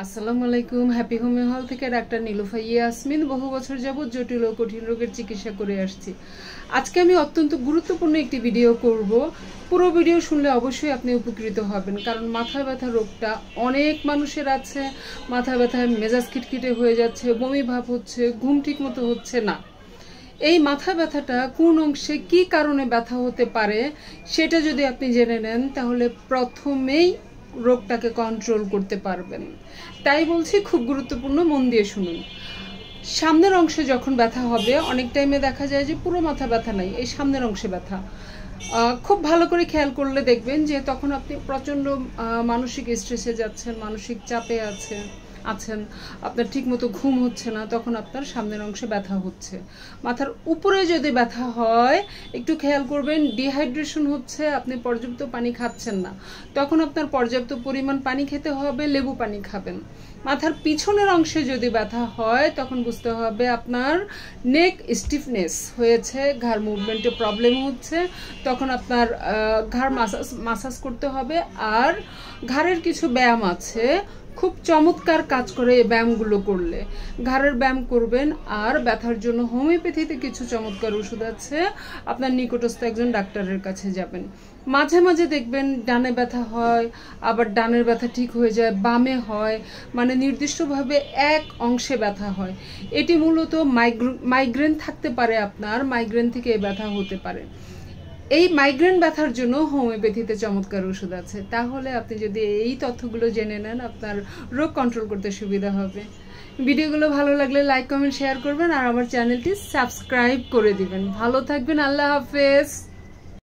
আসসালামু আলাইকুম। Happy homeo হল থেকে ডাক্তার নীলুফা ইয়াসমিন। বহু বছর যাবৎ জটিল ও কঠিন রোগের চিকিৎসা করে আসছি। আজকে আমি অত্যন্ত গুরুত্বপূর্ণ একটি ভিডিও করব। পুরো ভিডিও শুনলে অবশ্যই আপনি উপকৃত হবেন, কারণ মাথা ব্যথা রোগটা অনেক মানুষের আছে। মাথা ব্যথায় মেজাজ খিটখিটে হয়ে যাচ্ছে, বমি ভাব হচ্ছে, ঘুম ঠিক মতো হচ্ছে না। এই মাথা ব্যথাটা কোন অংশে কি কারণে ব্যথা হতে পারে সেটা যদি আপনি জেনে নেন, তাহলে প্রথমেই রোগটাকে কন্ট্রোল করতে পারবেন। তাই বলছি, খুব গুরুত্বপূর্ণ, মন দিয়ে শুনুন। সামনের অংশে যখন ব্যথা হবে, অনেক টাইমে দেখা যায় যে পুরো মাথা ব্যথা নাই, এই সামনের অংশে ব্যথা। খুব ভালো করে খেয়াল করলে দেখবেন যে তখন আপনি প্রচণ্ড মানসিক স্ট্রেসে যাচ্ছেন, মানসিক চাপে আছেন, আপনার ঠিকমতো ঘুম হচ্ছে না, তখন আপনার সামনের অংশে ব্যথা হচ্ছে। মাথার উপরে যদি ব্যথা হয়, একটু খেয়াল করবেন, ডিহাইড্রেশন হচ্ছে, আপনি পর্যাপ্ত পানি খাচ্ছেন না, তখন আপনার পর্যাপ্ত পরিমাণ পানি খেতে হবে, লেবু পানি খাবেন। মাথার পিছনের অংশে যদি ব্যথা হয়, তখন বুঝতে হবে আপনার নেক স্টিফনেস হয়েছে, ঘাড় মুভমেন্টে প্রবলেম হচ্ছে, তখন আপনার ঘাড় মাসাজ করতে হবে। আর ঘাড়ের কিছু ব্যায়াম আছে, খুব চমৎকার কাজ করে এই ব্যায়ামগুলো করলে। ঘাড়ের ব্যায়াম করবেন। আর ব্যথার জন্য হোমিওপ্যাথিতে কিছু চমৎকার ওষুধ আছে, আপনার নিকটস্থ একজন ডাক্তারের কাছে যাবেন। মাঝে মাঝে দেখবেন ডানে ব্যথা হয়, আবার ডানের ব্যথা ঠিক হয়ে যায়, বামে হয়, মানে নির্দিষ্টভাবে এক অংশে ব্যথা হয়। এটি মূলত মাইগ্রেন থাকতে পারে, আপনার মাইগ্রেন থেকে এই ব্যথা হতে পারে। এই মাইগ্রেন ব্যথার জন্য হোমিওপ্যাথিতে চমৎকার ওষুধ আছে। তাহলে আপনি যদি এই তথ্যগুলো জেনে নেন, আপনার রোগ কন্ট্রোল করতে সুবিধা হবে। ভিডিওগুলো ভালো লাগলে লাইক, কমেন্ট, শেয়ার করবেন, আর আমার চ্যানেলটি সাবস্ক্রাইব করে দিবেন। ভালো থাকবেন, আল্লাহ হাফেজ।